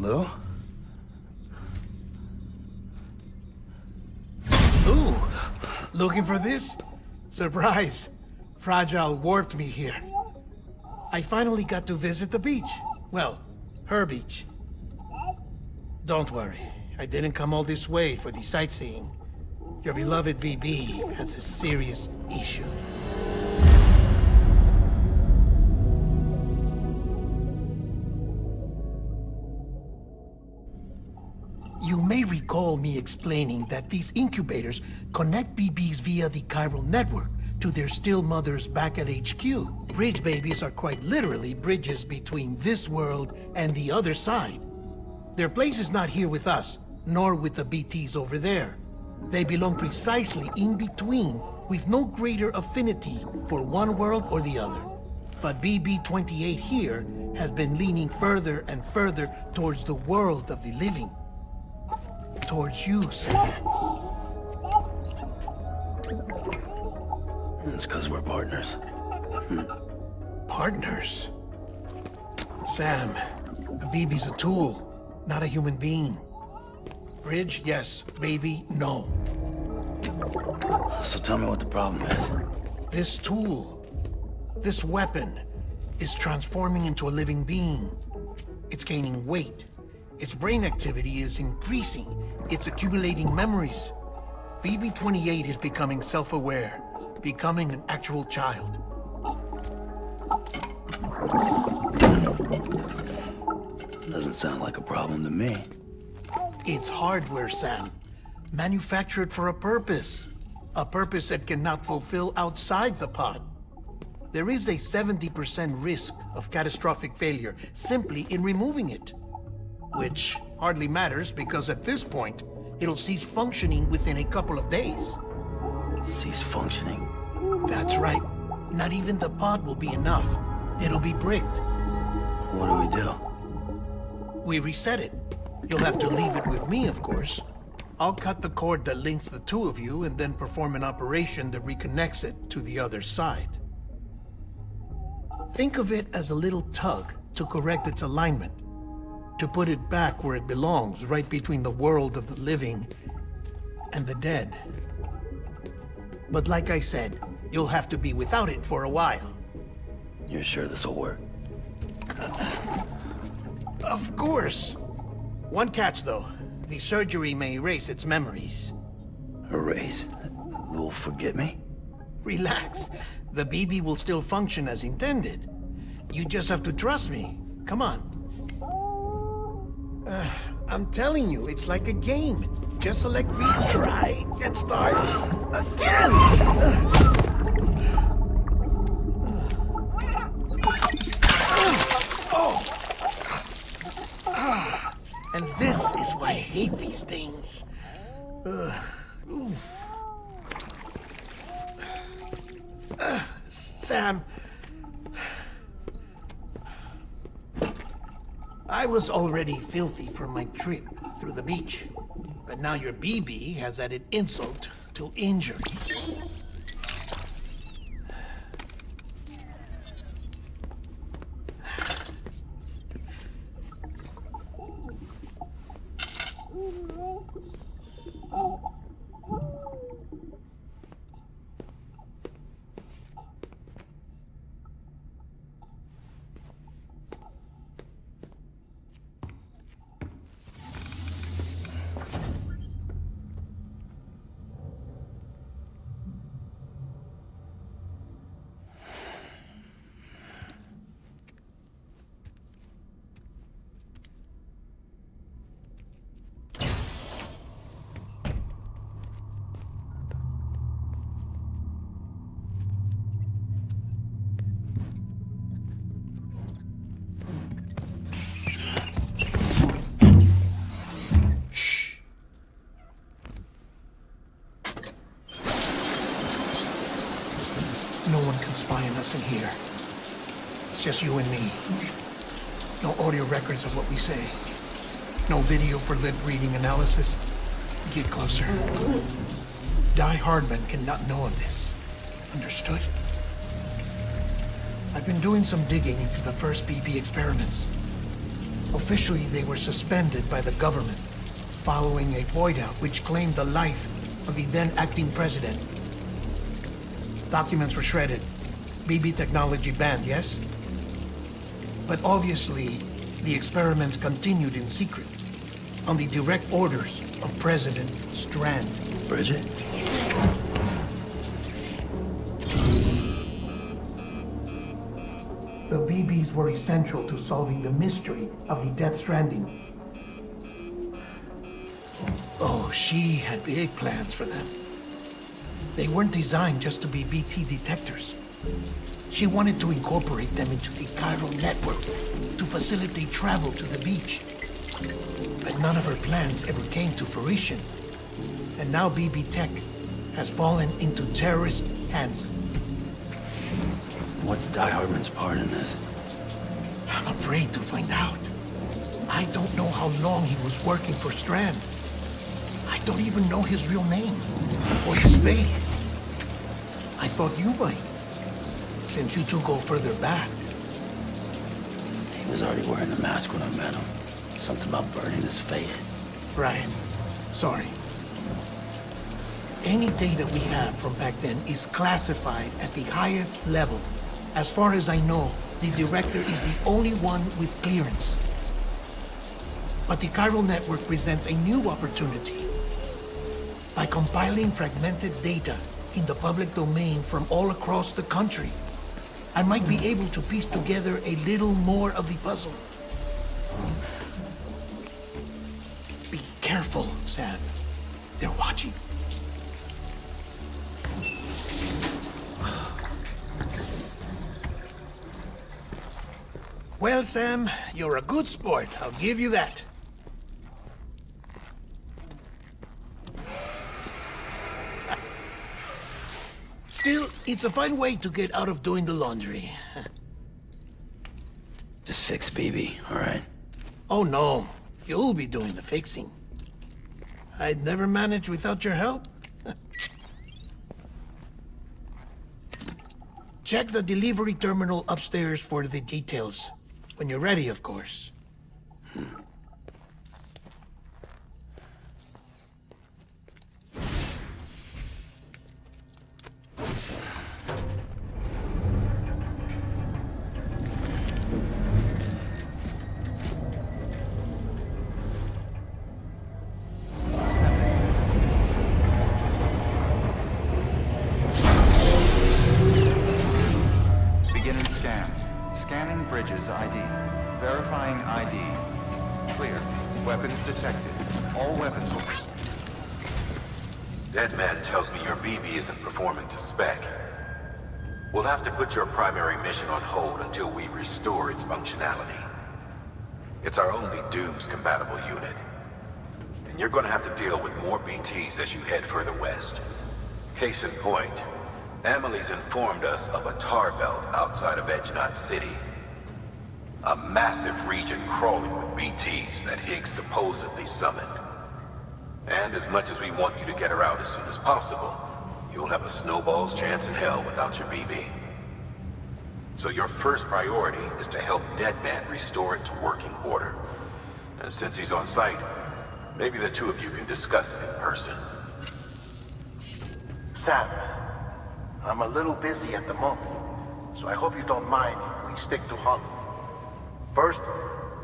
Lou? Ooh, looking for this? Surprise. Fragile warped me here. I finally got to visit the beach. Well, her beach. Don't worry, I didn't come all this way for the sightseeing. Your beloved BB has a serious issue. You may recall me explaining that these incubators connect BBs via the chiral network to their still mothers back at HQ. Bridge babies are quite literally bridges between this world and the other side. Their place is not here with us, nor with the BTs over there. They belong precisely in between, with no greater affinity for one world or the other. But BB-28 here has been leaning further and further towards the world of the living. Towards you, Sam. It's because we're partners. Partners? Sam, a BB's a tool, not a human being. Bridge, yes. Baby, no. So tell me what the problem is. This tool, this weapon, is transforming into a living being. It's gaining weight. Its brain activity is increasing. It's accumulating memories. BB-28 is becoming self-aware, becoming an actual child. Doesn't sound like a problem to me. It's hardware, Sam. Manufactured for a purpose. A purpose that cannot fulfill outside the pod. There is a 70% risk of catastrophic failure simply in removing it. Which hardly matters because at this point, it'll cease functioning within a couple of days. Cease functioning? That's right. Not even the pod will be enough. It'll be bricked. What do we do? We reset it. You'll have to leave it with me, of course. I'll cut the cord that links the two of you and then perform an operation that reconnects it to the other side. Think of it as a little tug to correct its alignment. To put it back where it belongs, right between the world of the living and the dead. But like I said, you'll have to be without it for a while. You're sure this'll work? Of course. One catch, though. The surgery may erase its memories. Erase? You'll forget me? Relax. The BB will still function as intended. You just have to trust me. Come on. I'm telling you, it's like a game. Just select retry and start again! And this is why I hate these things. Sam, I was already filthy from my trip through the beach, but now your BB has added insult to injury. No one can spy on us in here. It's just you and me. No audio records of what we say. No video for lip-reading analysis. Get closer. Die Hardman cannot know of this. Understood? I've been doing some digging into the first BB experiments. Officially, they were suspended by the government, following a void-out which claimed the life of the then-acting president. Documents were shredded. BB technology banned, yes? But obviously, the experiments continued in secret, on the direct orders of President Strand. Bridget? The BBs were essential to solving the mystery of the Death Stranding. Oh, she had big plans for them. They weren't designed just to be BT detectors. She wanted to incorporate them into the chiral network to facilitate travel to the beach. But none of her plans ever came to fruition. And now BB Tech has fallen into terrorist hands. What's Die Hardman's part in this? I'm afraid to find out. I don't know how long he was working for Strand. I don't even know his real name or his face. I thought you might, since you two go further back. He was already wearing the mask when I met him. Something about burning his face. Right. Sorry. Any data we have from back then is classified at the highest level. As far as I know, the director is the only one with clearance. But the chiral network presents a new opportunity. By compiling fragmented data in the public domain from all across the country, I might be able to piece together a little more of the puzzle. Be careful, Sam. They're watching. Well, Sam, you're a good sport. I'll give you that. Still, it's a fine way to get out of doing the laundry. Just fix BB, all right? Oh, no. You'll be doing the fixing. I'd never manage without your help. Check the delivery terminal upstairs for the details. When you're ready, of course. Beginning scan. Scanning Bridges ID. Verifying ID. Clear. Weapons detected. All weapons will... Deadman tells me your BB isn't performing to spec. We'll have to put your primary mission on hold until we restore its functionality. It's our only Dooms-compatible unit. And you're gonna have to deal with more BTs as you head further west. Case in point, Amelie's informed us of a tar belt outside of Edgenot City. A massive region crawling with BTs that Higgs supposedly summoned. And as much as we want you to get her out as soon as possible, you'll have a snowball's chance in hell without your BB. So your first priority is to help Deadman restore it to working order. And since he's on site, maybe the two of you can discuss it in person. Sam, I'm a little busy at the moment, so I hope you don't mind if we stick to Hollow. First,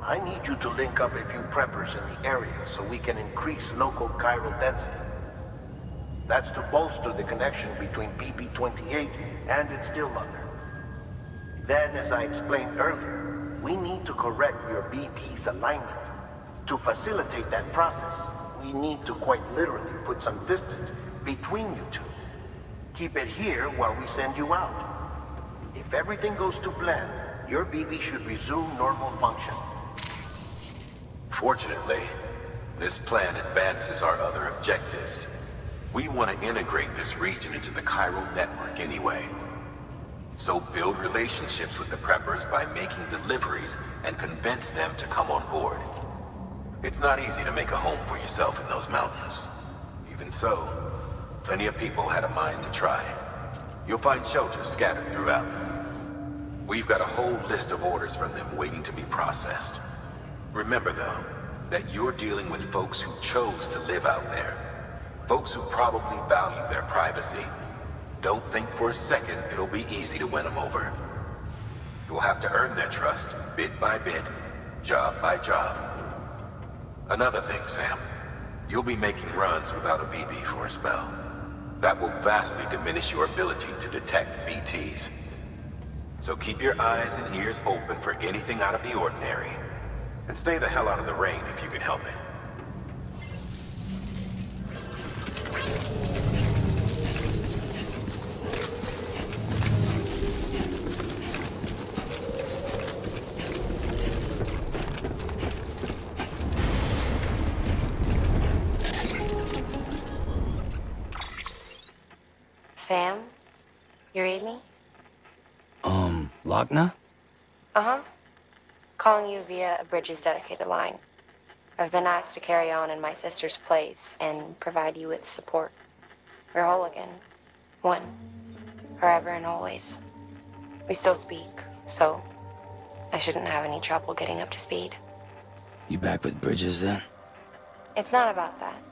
I need you to link up a few preppers in the area so we can increase local chiral density. That's to bolster the connection between BB-28 and its still mother. Then, as I explained earlier, we need to correct your BB's alignment. To facilitate that process, we need to quite literally put some distance between you two. Keep it here while we send you out. If everything goes to plan, your BB should resume normal function. Fortunately, this plan advances our other objectives. We want to integrate this region into the chiral network anyway. So build relationships with the preppers by making deliveries and convince them to come on board. It's not easy to make a home for yourself in those mountains. Even so, plenty of people had a mind to try. You'll find shelters scattered throughout. We've got a whole list of orders from them waiting to be processed. Remember, though, that you're dealing with folks who chose to live out there. Folks who probably value their privacy. Don't think for a second it'll be easy to win them over. You'll have to earn their trust, bit by bit, job by job. Another thing, Sam. You'll be making runs without a BB for a spell. That will vastly diminish your ability to detect BTs. So keep your eyes and ears open for anything out of the ordinary. And stay the hell out of the rain if you can help it. Sam? You read me? Lochna? Uh-huh. Calling you via a Bridges dedicated line. I've been asked to carry on in my sister's place and provide you with support. We're whole again. One. Forever and always. We still speak, so I shouldn't have any trouble getting up to speed. You back with Bridges then? It's not about that.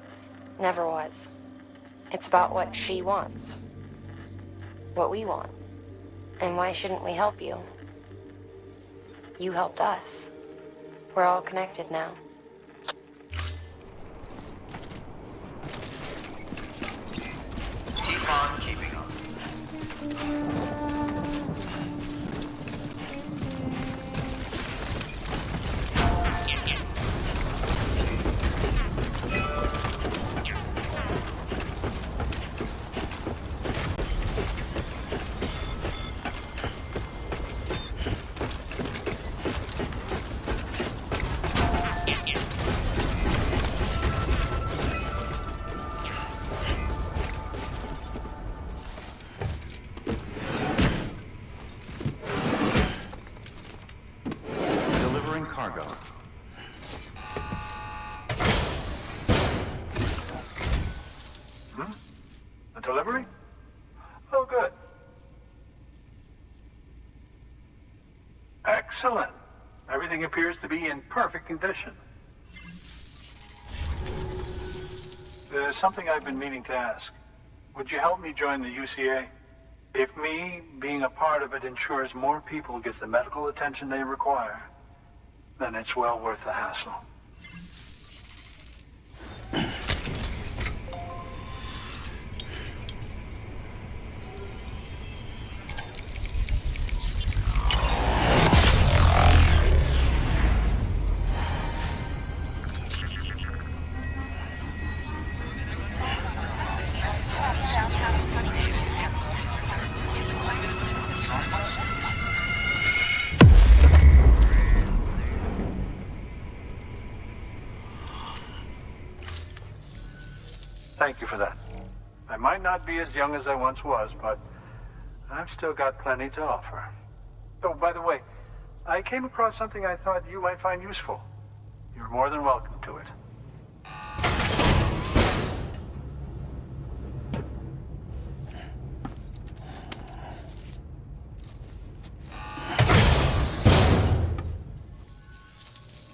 Never was. It's about what she wants. What we want. And why shouldn't we help you? You helped us. We're all connected now. Keep on keeping on. Cargo. A delivery? Oh, good. Excellent. Everything appears to be in perfect condition. There's something I've been meaning to ask. Would you help me join the UCA? If me being a part of it ensures more people get the medical attention they require, then it's well worth the hassle. Thank you for that. I might not be as young as I once was, but I've still got plenty to offer. Oh, by the way, I came across something I thought you might find useful. You're more than welcome to it.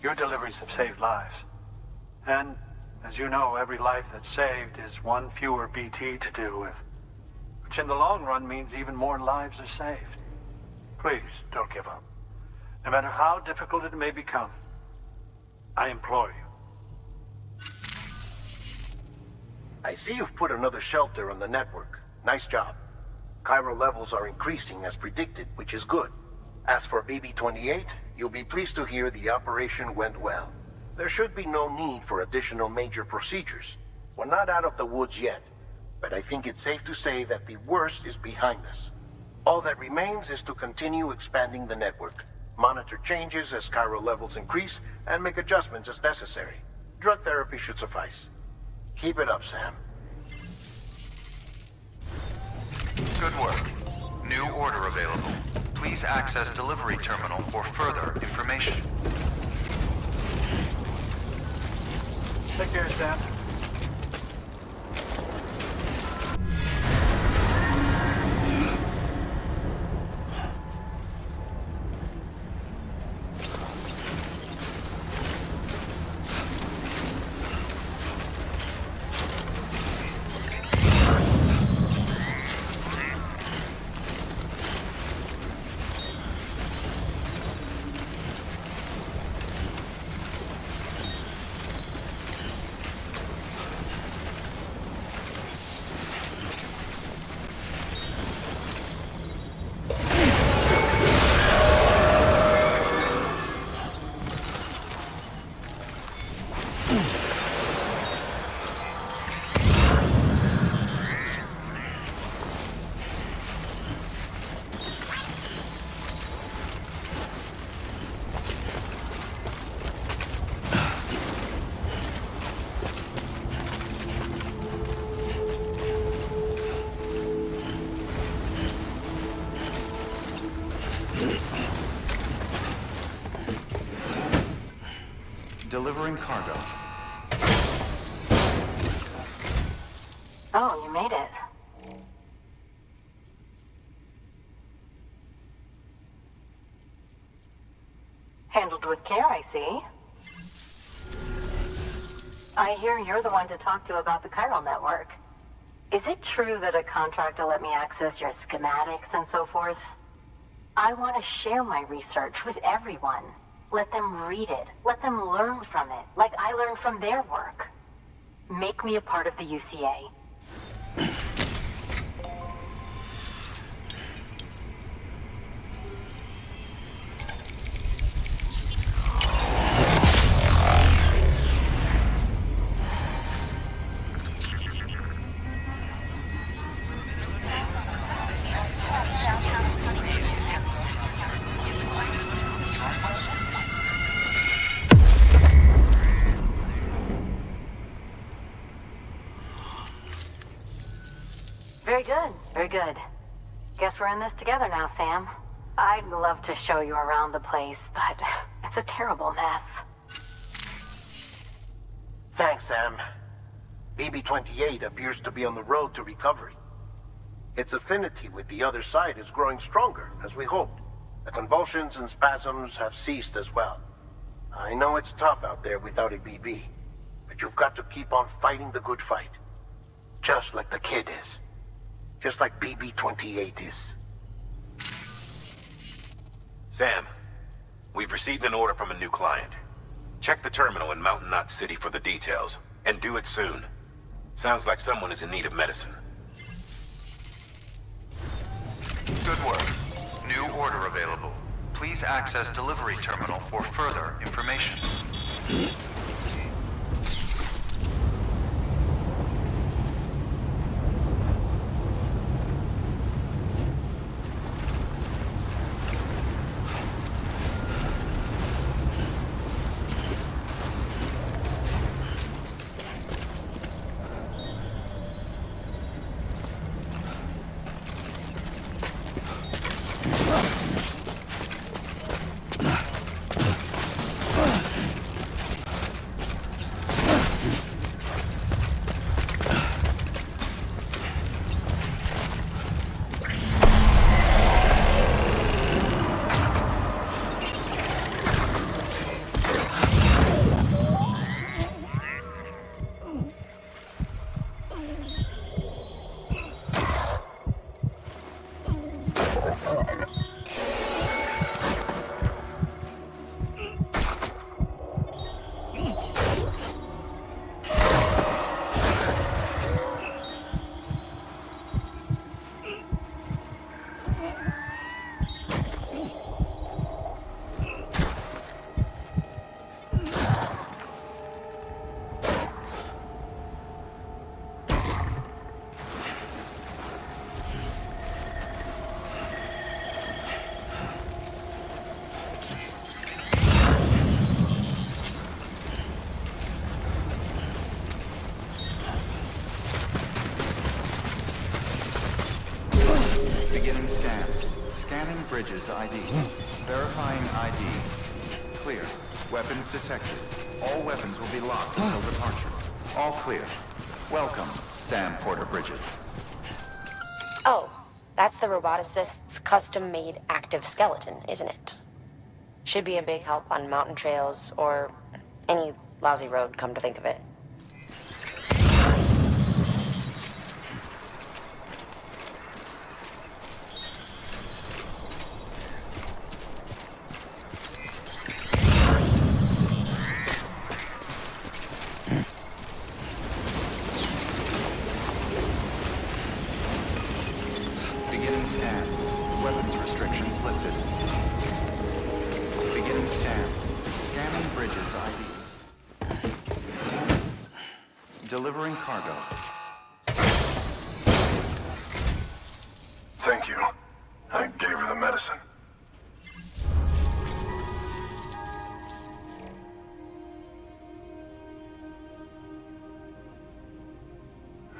Your deliveries have saved lives. And as you know, every life that's saved is one fewer BT to deal with, which in the long run means even more lives are saved. Please, don't give up. No matter how difficult it may become, I implore you. I see you've put another shelter on the network. Nice job. Chiral levels are increasing as predicted, which is good. As for BB-28, you'll be pleased to hear the operation went well. There should be no need for additional major procedures. We're not out of the woods yet, but I think it's safe to say that the worst is behind us. All that remains is to continue expanding the network, monitor changes as chiral levels increase, and make adjustments as necessary. Drug therapy should suffice. Keep it up, Sam. Good work. New order available. Please access delivery terminal for further information. Take care, Sam. Delivering cargo. Oh, you made it. Handled with care, I see. I hear you're the one to talk to about the chiral network. Is it true that a contractor let me access your schematics and so forth? I want to share my research with everyone. Let them read it. Let them learn from it, like I learned from their work. Make me a part of the UCA. Very good, very good. Guess we're in this together now, Sam. I'd love to show you around the place, but it's a terrible mess. Thanks, Sam. BB-28 appears to be on the road to recovery. Its affinity with the other side is growing stronger, as we hoped. The convulsions and spasms have ceased as well. I know it's tough out there without a BB, but you've got to keep on fighting the good fight. Just like the kid is. Just like BB-28 is. Sam, we've received an order from a new client. Check the terminal in Mountain Knot City for the details, and do it soon. Sounds like someone is in need of medicine. Good work. New order available. Please access delivery terminal for further information. Beginning scan. Scanning bridges ID. Verifying ID. Clear. Weapons detected. All weapons will be locked until departure. All clear. Welcome, Sam Porter Bridges. Oh, that's the roboticist's custom-made active skeleton, isn't it? Should be a big help on mountain trails or any lousy road, come to think of it. Beginning scan. Weapons restrictions lifted. Beginning scan. Scanning bridges ID. delivering cargo. Thank you. I gave her the medicine.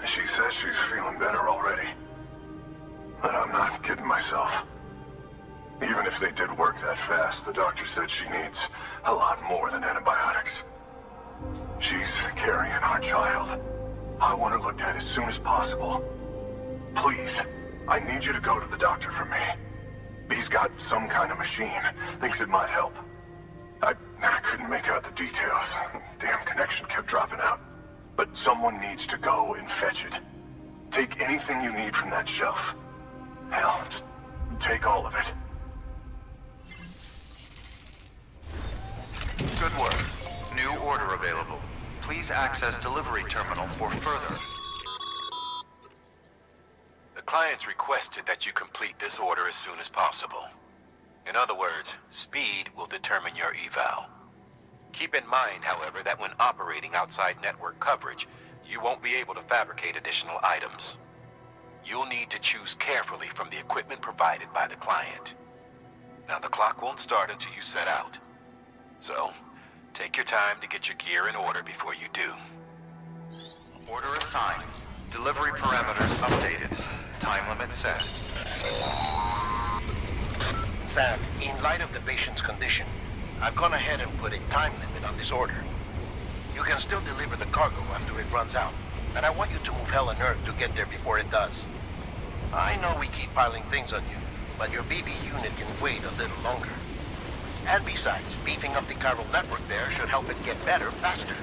She says she's feeling better already. But I'm not kidding myself. Even if they did work that fast, the doctor said she needs a lot more than antibiotics. She's carrying our child. I want her looked at as soon as possible. Please, I need you to go to the doctor for me. He's got some kind of machine. Thinks it might help. I couldn't make out the details. Damn connection kept dropping out. But someone needs to go and fetch it. Take anything you need from that shelf. Hell, just take all of it. Good work. New order available. Please access delivery terminal for further. The client's requested that you complete this order as soon as possible. In other words, speed will determine your eval. Keep in mind, however, that when operating outside network coverage, you won't be able to fabricate additional items. You'll need to choose carefully from the equipment provided by the client. Now, the clock won't start until you set out. So, take your time to get your gear in order before you do. Order assigned. Delivery parameters updated. Time limit set. Sam, in light of the patient's condition, I've gone ahead and put a time limit on this order. You can still deliver the cargo after it runs out, and I want you to move hell and earth to get there before it does. I know we keep piling things on you, but your BB unit can wait a little longer. And besides, beefing up the chiral network there should help it get better faster.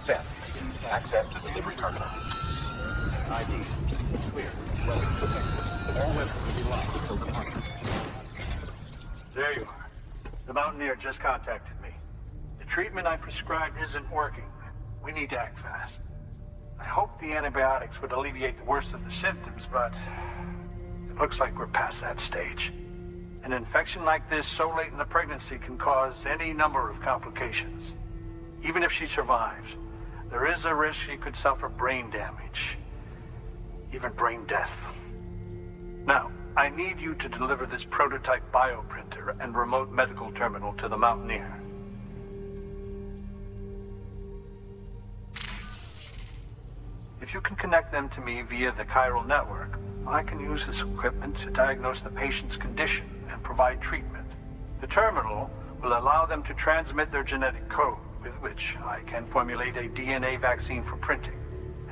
Sam, access the delivery terminal. ID. Clear. Weapons detected. All weapons will be locked until departure. There you are. The Mountaineer just contacted me. The treatment I prescribed isn't working. We need to act fast. I hope the antibiotics would alleviate the worst of the symptoms, but it looks like we're past that stage. An infection like this so late in the pregnancy can cause any number of complications. Even if she survives, there is a risk she could suffer brain damage, even brain death. Now, I need you to deliver this prototype bioprinter and remote medical terminal to the Mountaineer. If you can connect them to me via the chiral network, I can use this equipment to diagnose the patient's condition and provide treatment. The terminal will allow them to transmit their genetic code, with which I can formulate a DNA vaccine for printing.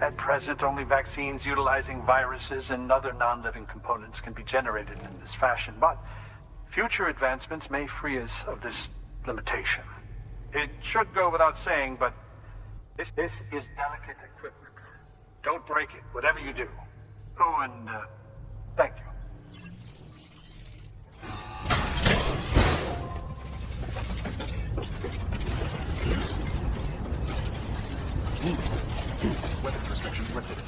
At present, only vaccines utilizing viruses and other non-living components can be generated in this fashion, but future advancements may free us of this limitation. It should go without saying, but this is delicate equipment. Don't break it, whatever you do. Oh, and thank you. Weapons restrictions lifted.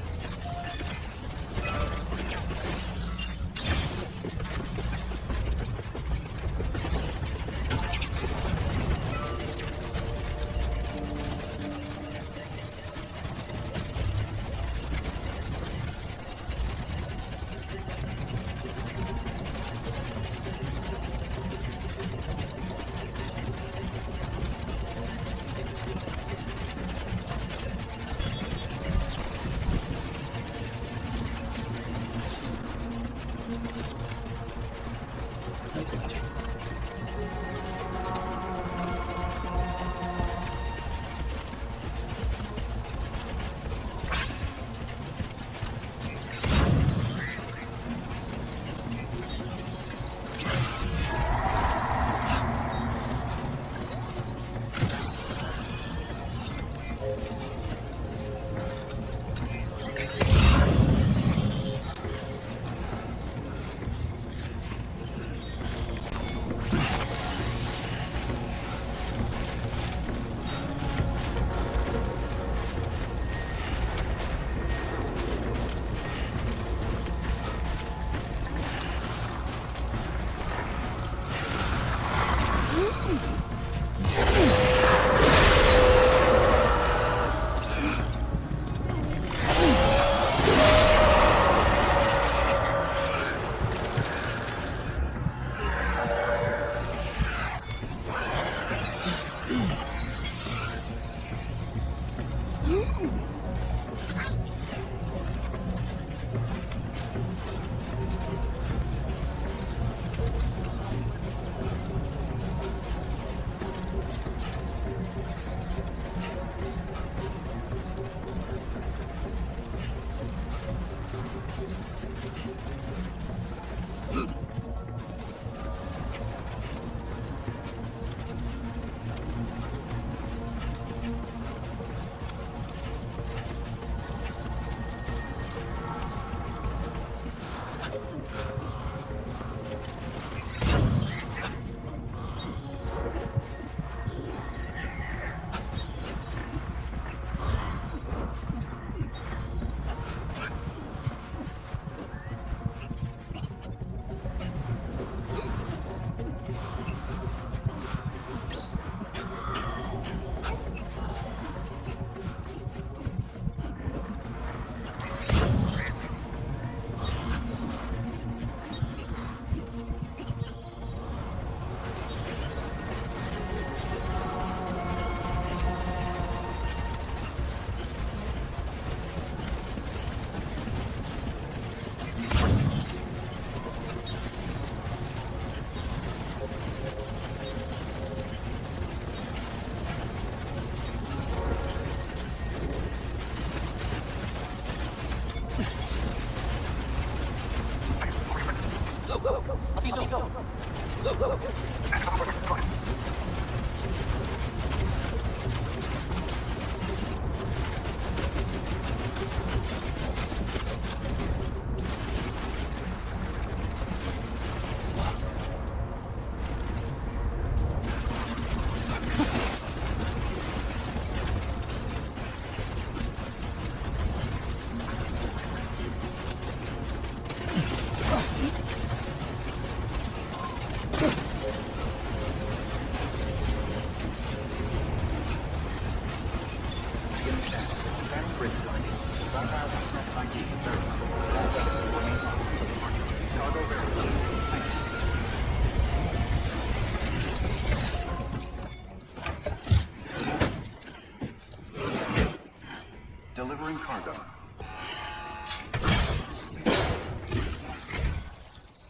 Delivering cargo.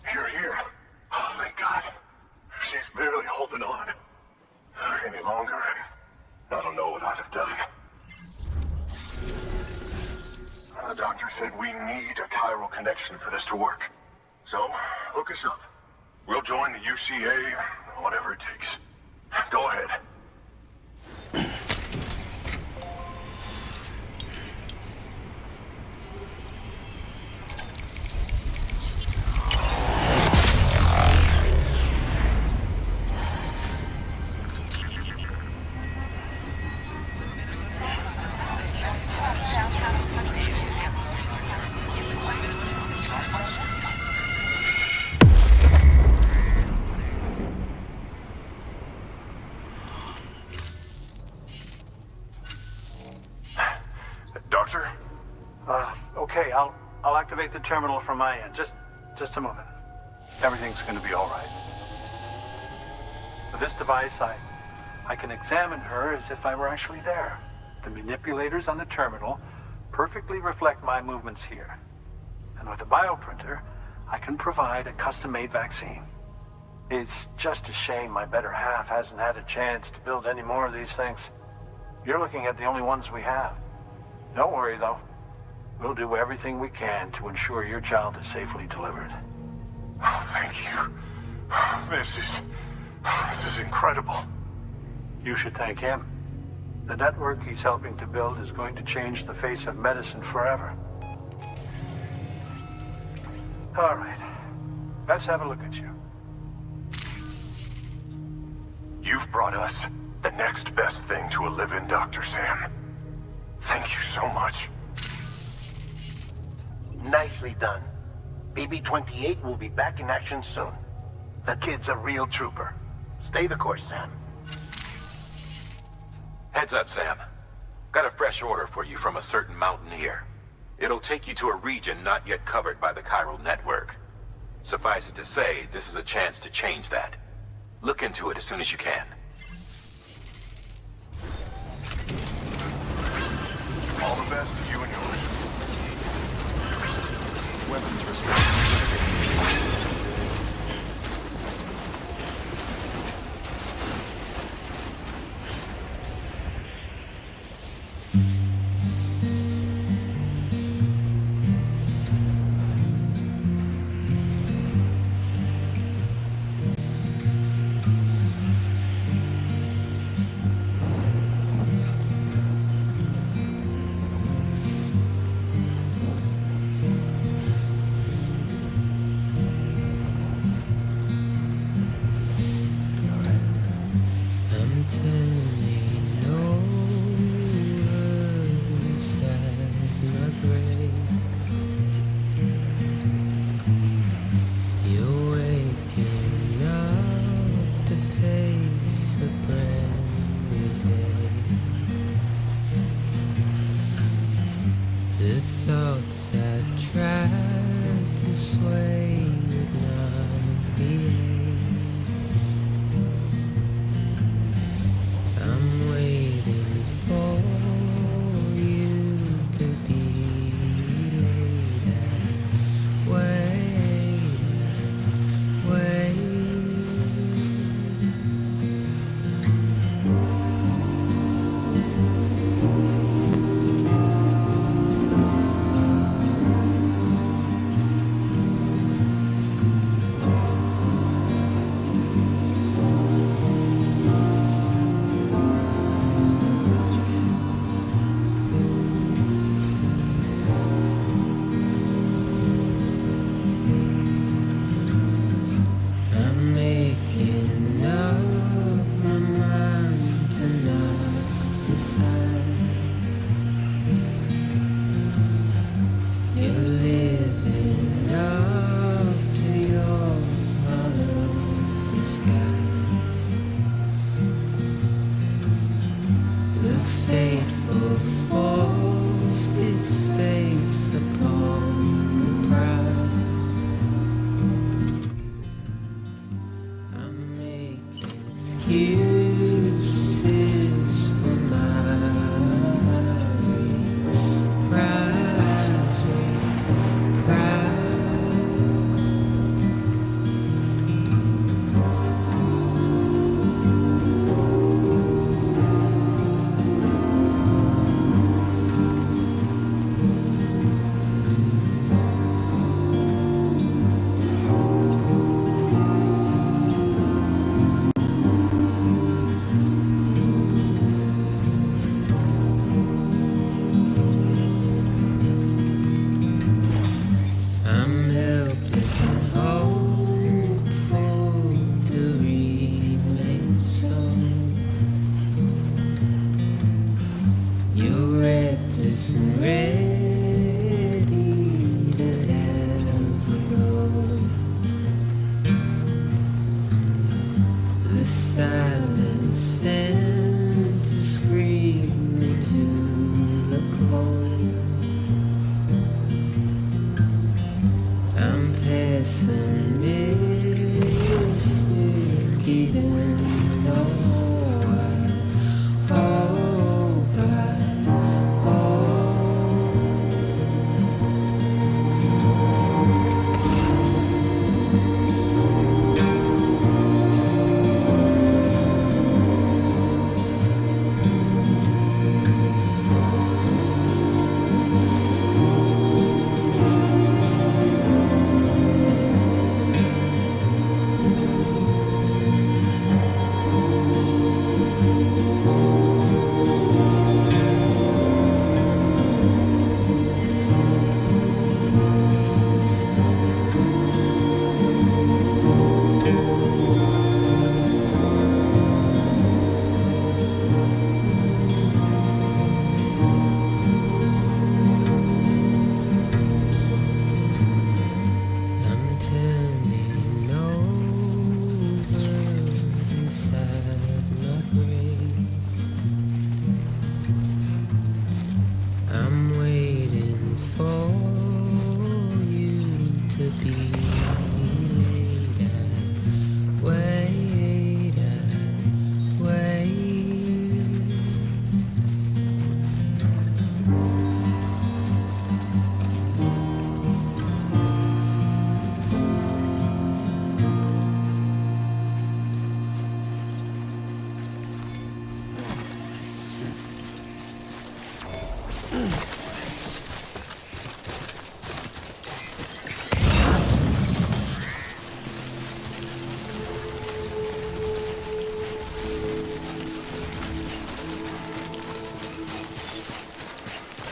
Here. Oh, thank God. She's barely holding on. Any longer, and I don't know what I'd have done. The doctor said we need a chiral connection for this to work. So, hook us up. We'll join the UCA, whatever it takes. Go ahead. Doctor? Okay, I'll activate the terminal from my end. Just a moment. Everything's gonna be all right. With this device, I can examine her as if I were actually there. The manipulators on the terminal perfectly reflect my movements here. And with the bioprinter, I can provide a custom-made vaccine. It's just a shame my better half hasn't had a chance to build any more of these things. You're looking at the only ones we have. Don't worry, though. We'll do everything we can to ensure your child is safely delivered. Oh, thank you. This is incredible. You should thank him. The network he's helping to build is going to change the face of medicine forever. All right. Let's have a look at you. You've brought us the next best thing to a live-in, Dr. Sam. Thank you so much. Nicely done. BB-28 will be back in action soon. The kid's a real trooper. Stay the course, Sam. Heads up, Sam. Got a fresh order for you from a certain mountaineer. It'll take you to a region not yet covered by the chiral network. Suffice it to say, this is a chance to change that. Look into it as soon as you can.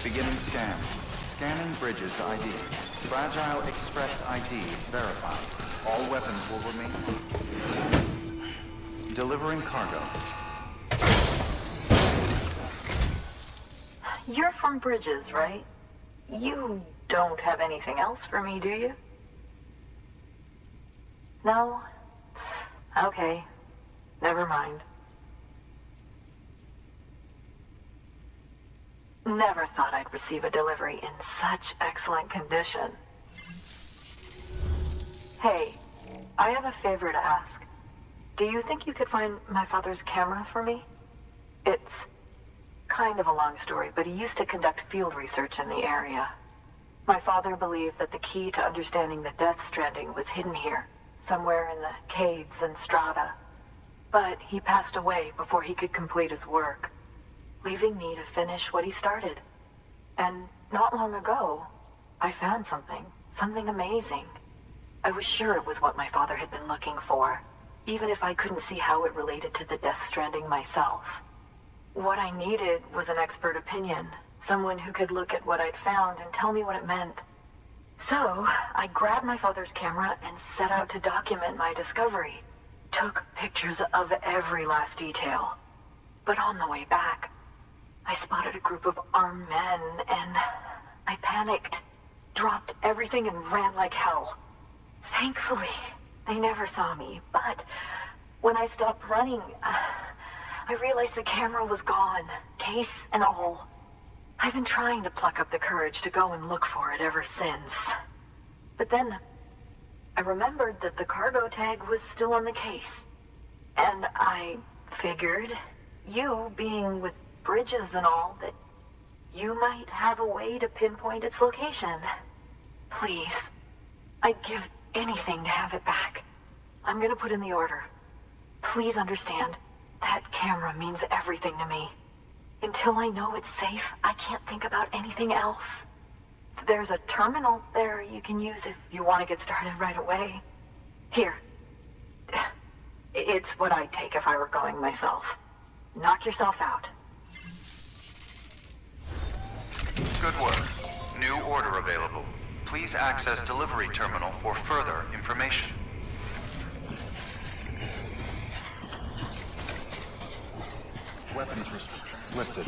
Beginning scan. Scanning Bridges ID. Fragile Express ID verified. All weapons will remain. Delivering cargo. You're from Bridges, right? You don't have anything else for me, do you? No? Okay. Never mind. Never thought I'd receive a delivery in such excellent condition. Hey, I have a favor to ask. Do you think you could find my father's camera for me? It's kind of a long story, but he used to conduct field research in the area. My father believed that the key to understanding the Death Stranding was hidden here, somewhere in the caves and strata. But he passed away before he could complete his work, leaving me to finish what he started. And not long ago, I found something amazing. I was sure it was what my father had been looking for, even if I couldn't see how it related to the Death Stranding myself. What I needed was an expert opinion, someone who could look at what I'd found and tell me what it meant. So, I grabbed my father's camera and set out to document my discovery. Took pictures of every last detail. But on the way back, I spotted a group of armed men, and I panicked, dropped everything, and ran like hell. Thankfully, they never saw me, but when I stopped running, I realized the camera was gone, case and all. I've been trying to pluck up the courage to go and look for it ever since. But then, I remembered that the cargo tag was still on the case. And I figured, you being with Bridges and all, that you might have a way to pinpoint its location. Please, I'd give anything to have it back. I'm gonna put in the order. Please understand, that camera means everything to me. Until I know it's safe, I can't think about anything else. There's a terminal there you can use if you want to get started right away. Here. It's what I'd take if I were going myself. Knock yourself out. Good work. New order available. Please access delivery terminal for further information. Weapons restrictions lifted.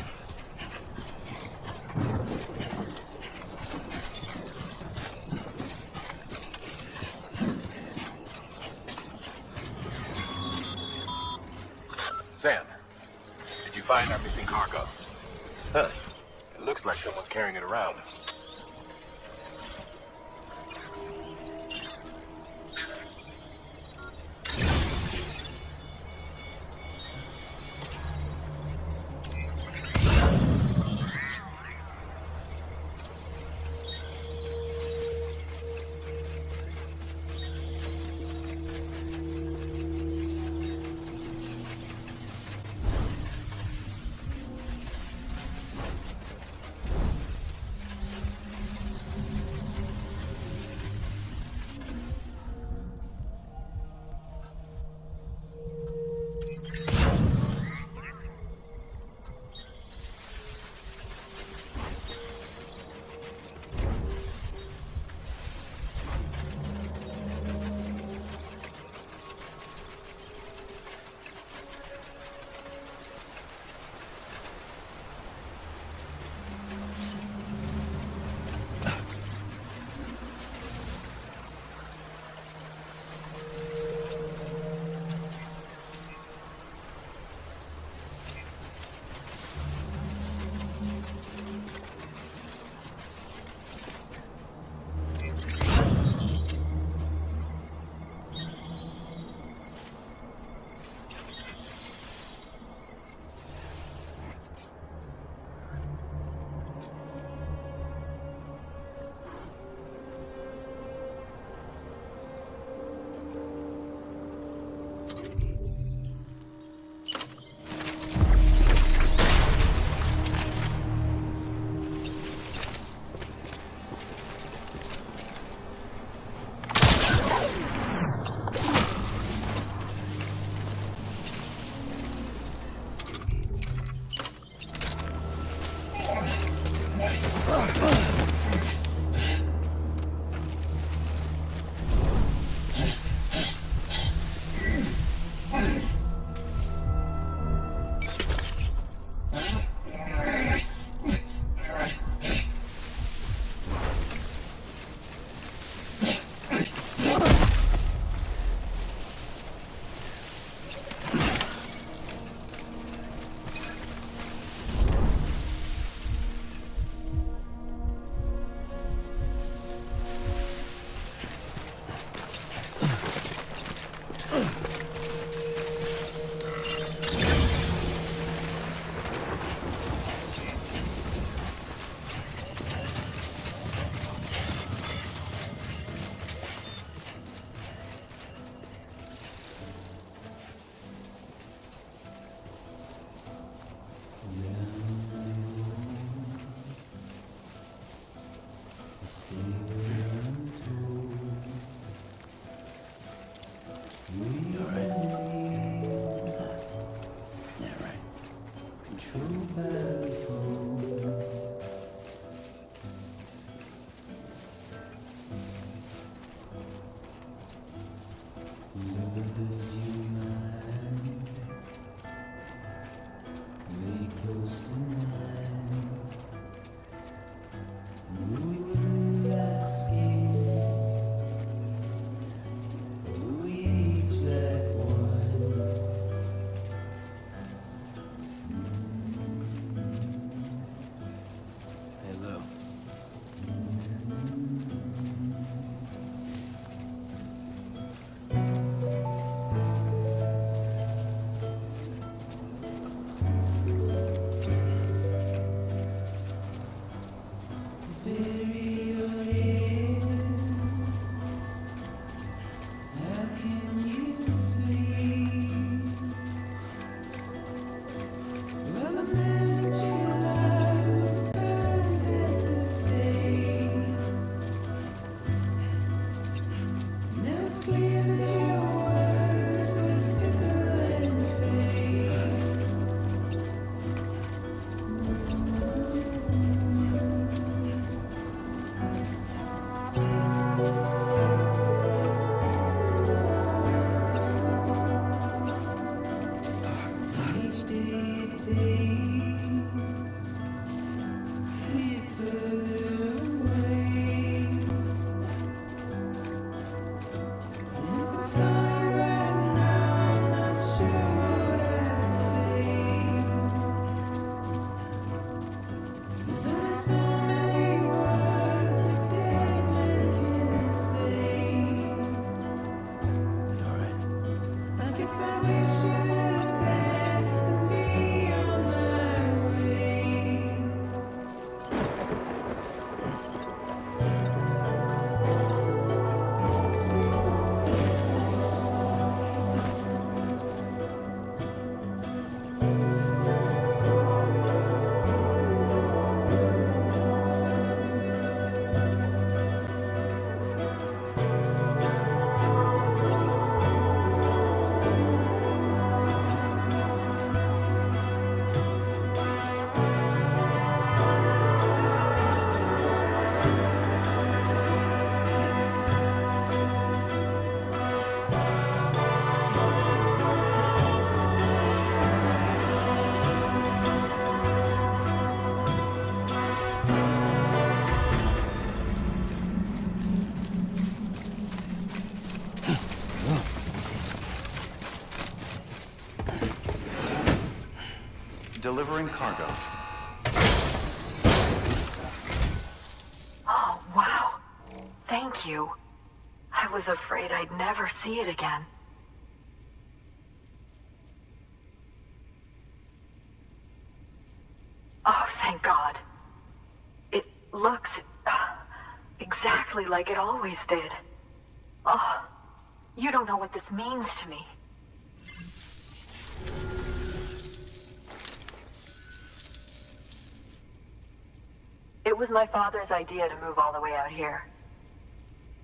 Sam, did you find our missing cargo? Huh. It looks like someone's carrying it around. Lay close to mine. Delivering cargo. Oh, wow. Thank you. I was afraid I'd never see it again. Oh, thank God. It looks exactly like it always did. Oh, you don't know what this means to me. It was my father's idea to move all the way out here.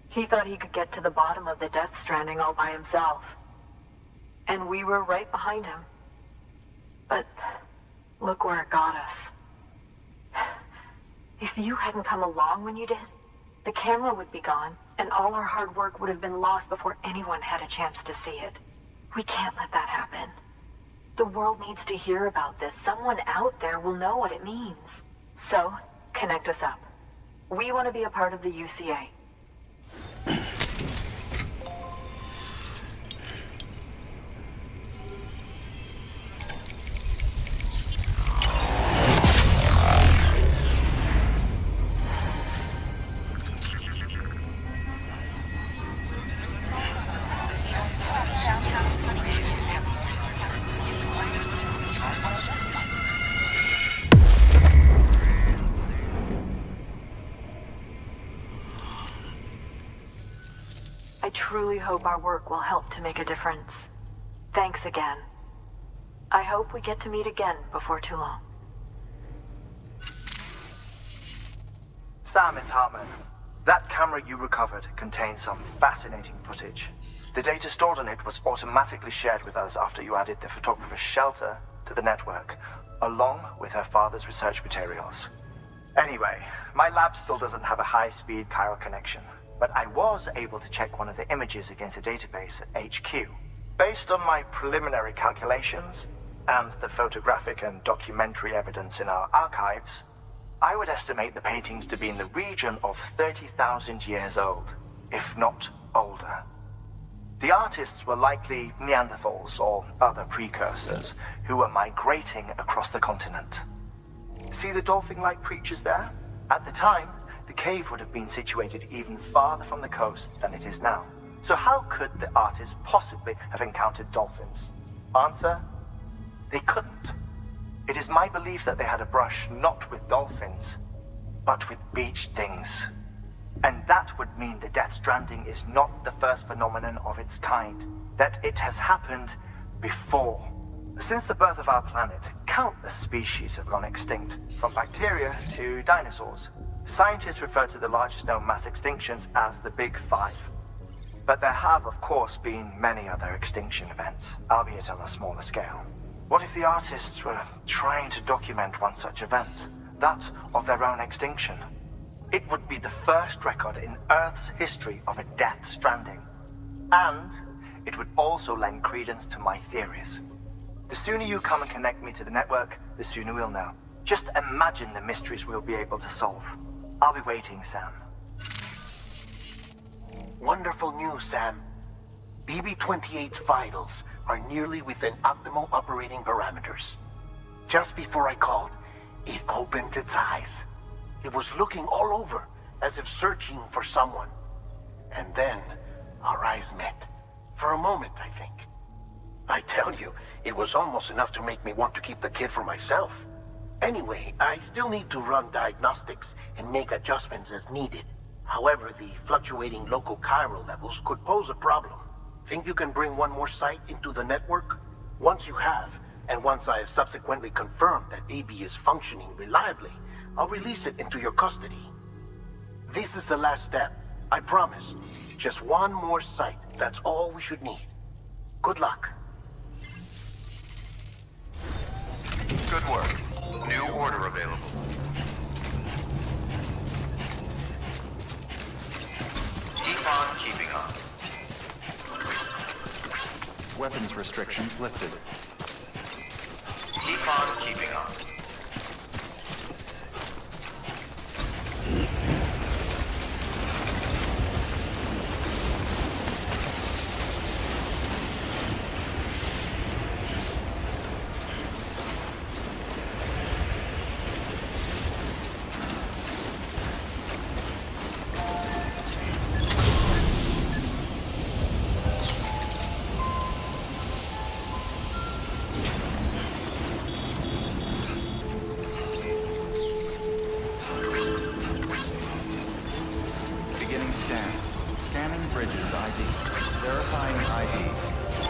He thought he could get to the bottom of the Death Stranding all by himself. And we were right behind him. But look where it got us. If you hadn't come along when you did, the camera would be gone, and all our hard work would have been lost before anyone had a chance to see it. We can't let that happen. The world needs to hear about this. Someone out there will know what it means. So, connect us up. We want to be a part of the UCA. I truly hope our work will help to make a difference. Thanks again. I hope we get to meet again before too long. Sam, it's Hartman. That camera you recovered contains some fascinating footage. The data stored on it was automatically shared with us after you added the photographer's shelter to the network, along with her father's research materials. Anyway, my lab still doesn't have a high-speed chiral connection, but I was able to check one of the images against a database at HQ. Based on my preliminary calculations, and the photographic and documentary evidence in our archives, I would estimate the paintings to be in the region of 30,000 years old, if not older. The artists were likely Neanderthals or other precursors who were migrating across the continent. See the dolphin-like creatures there? At the time, the cave would have been situated even farther from the coast than it is now. So how could the artists possibly have encountered dolphins? Answer: they couldn't. It is my belief that they had a brush not with dolphins, but with beach things. And that would mean the Death Stranding is not the first phenomenon of its kind, that it has happened before. Since the birth of our planet, countless species have gone extinct, from bacteria to dinosaurs. Scientists refer to the largest known mass extinctions as the Big Five. But there have, of course, been many other extinction events, albeit on a smaller scale. What if the artists were trying to document one such event, that of their own extinction? It would be the first record in Earth's history of a Death Stranding. And it would also lend credence to my theories. The sooner you come and connect me to the network, the sooner we'll know. Just imagine the mysteries we'll be able to solve. I'll be waiting, Sam. Wonderful news, Sam. BB-28's vitals are nearly within optimal operating parameters. Just before I called, it opened its eyes. It was looking all over, as if searching for someone. And then, our eyes met. For a moment, I think. I tell you, it was almost enough to make me want to keep the kid for myself. Anyway, I still need to run diagnostics and make adjustments as needed. However, the fluctuating local chiral levels could pose a problem. Think you can bring one more site into the network? Once you have, and once I have subsequently confirmed that BB is functioning reliably, I'll release it into your custody. This is the last step, I promise. Just one more site, that's all we should need. Good luck. Good work. New order available. Keep on keeping on. Weapons restrictions lifted. Keep on keeping on. ID. Verifying ID.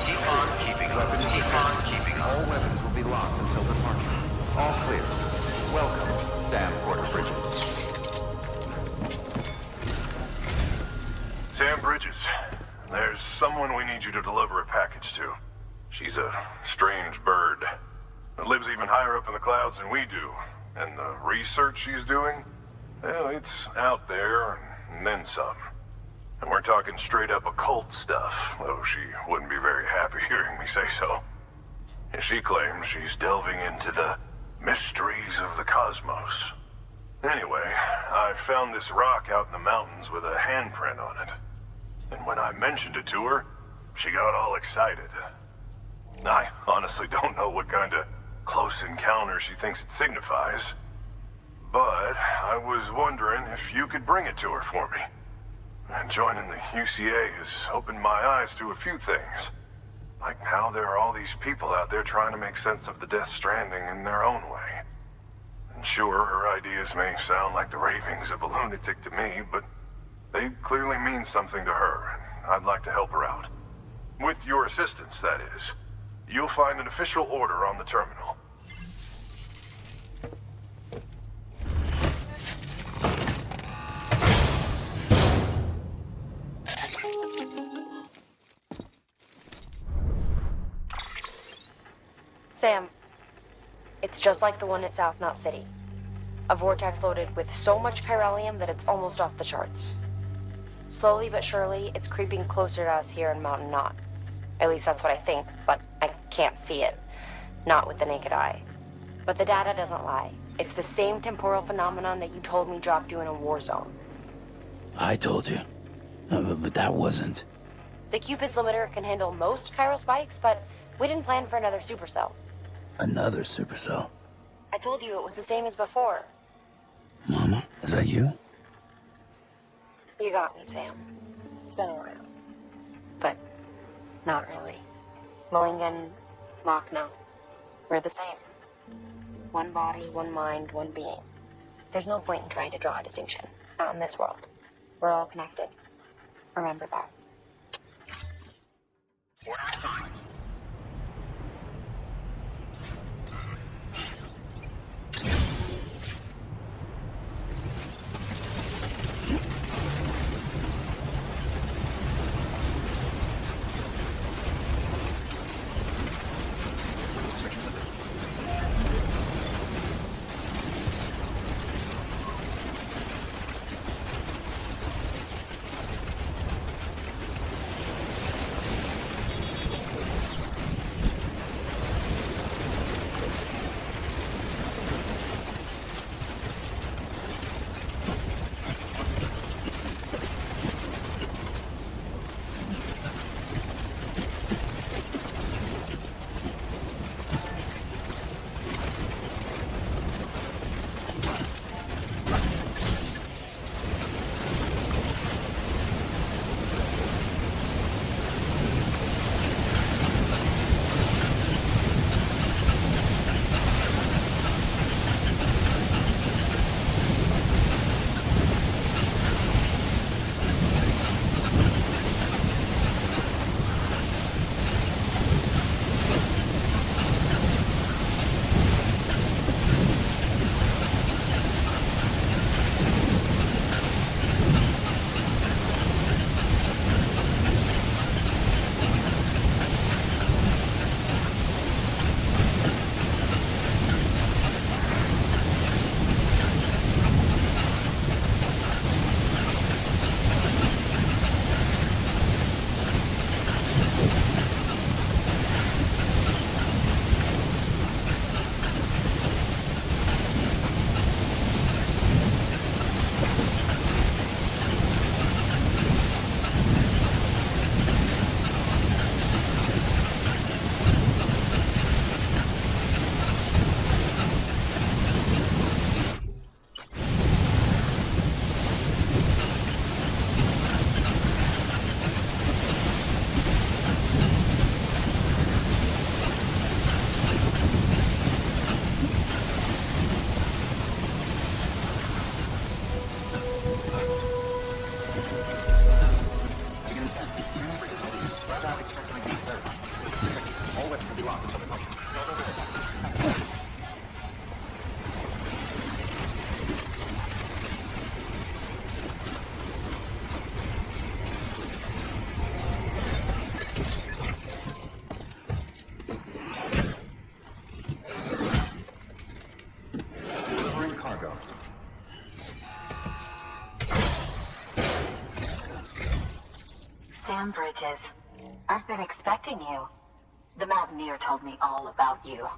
Keep on keeping up. Keep on keeping up. All weapons will be locked until departure. All clear. Welcome, Sam Porter Bridges. Sam Bridges, there's someone we need you to deliver a package to. She's a strange bird that lives even higher up in the clouds than we do. And the research she's doing, well, it's out there and then some. And we're talking straight up occult stuff, though she wouldn't be very happy hearing me say so. And she claims she's delving into the mysteries of the cosmos. Anyway, I found this rock out in the mountains with a handprint on it. And when I mentioned it to her, she got all excited. I honestly don't know what kind of close encounter she thinks it signifies. But I was wondering if you could bring it to her for me. And joining the UCA has opened my eyes to a few things. Like how there are all these people out there trying to make sense of the Death Stranding in their own way. And sure, her ideas may sound like the ravings of a lunatic to me, but they clearly mean something to her, and I'd like to help her out. With your assistance, that is. You'll find an official order on the terminal. Sam, it's just like the one at South Knot City. A vortex loaded with so much chiralium that it's almost off the charts. Slowly but surely, it's creeping closer to us here in Mountain Knot. At least that's what I think, but I can't see it. Not with the naked eye. But the data doesn't lie. It's the same temporal phenomenon that you told me dropped you in a war zone. I told you. But that wasn't. The Cupid's limiter can handle most chiral spikes, but we didn't plan for another supercell. Another supercell. I told you it was the same as before. Mama, is that you? You got me, Sam. It's been a while. But not really. Mulligan, Machno, we're the same. One body, one mind, one being. There's no point in trying to draw a distinction. Not in this world. We're all connected. Remember that. Order assigned. cargo. Sam Bridges, I've been expecting you. The Mountaineer told me all about you.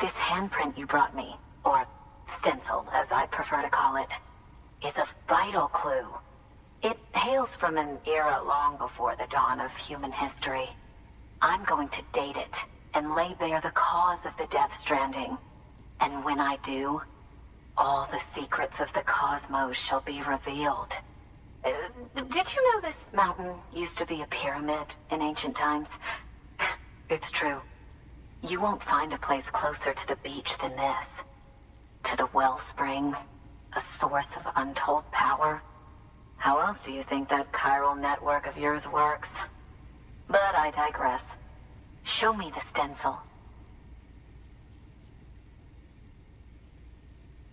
This handprint you brought me, or stencil as I prefer to call it, is a vital clue. It hails from an era long before the dawn of human history. I'm going to date it and lay bare the cause of the Death Stranding. And when I do, all the secrets of the cosmos shall be revealed. Did you know this mountain used to be a pyramid in ancient times? It's true. You won't find a place closer to the beach than this. To the wellspring, a source of untold power. How else do you think that chiral network of yours works? But I digress. Show me the stencil.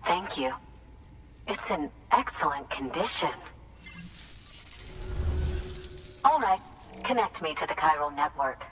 Thank you. It's in excellent condition. All right, connect me to the chiral network.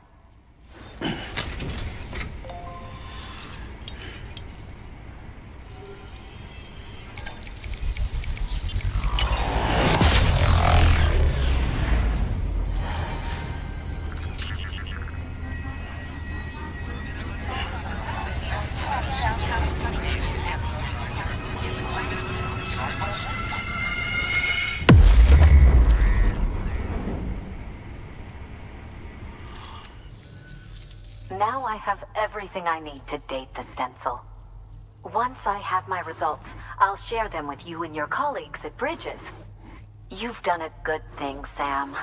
Now I have everything I need to date the stencil. Once I have my results, I'll share them with you and your colleagues at Bridges. You've done a good thing, Sam.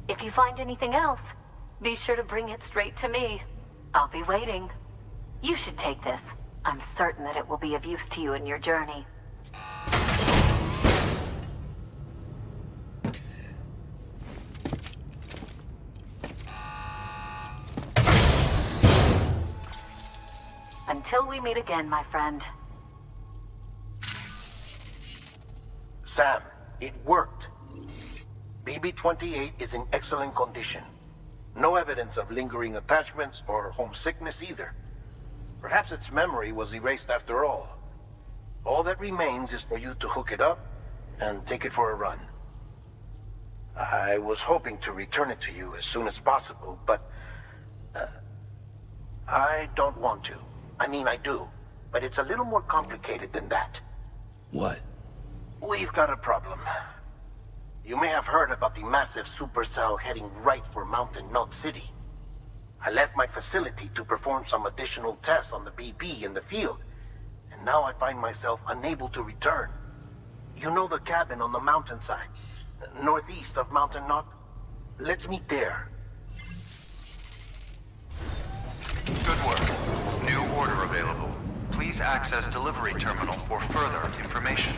If you find anything else, be sure to bring it straight to me. I'll be waiting. You should take this. I'm certain that it will be of use to you in your journey. Until we meet again, my friend. Sam, it worked. BB-28 is in excellent condition. No evidence of lingering attachments or homesickness either. Perhaps its memory was erased after all. All that remains is for you to hook it up and take it for a run. I was hoping to return it to you as soon as possible, but I don't want to. I mean, I do, but it's a little more complicated than that. What? We've got a problem. You may have heard about the massive supercell heading right for Mountain Knot City. I left my facility to perform some additional tests on the BB in the field, and now I find myself unable to return. You know the cabin on the mountainside, northeast of Mountain Knot? Let's meet there. Good work. New order available. Please access delivery terminal for further information.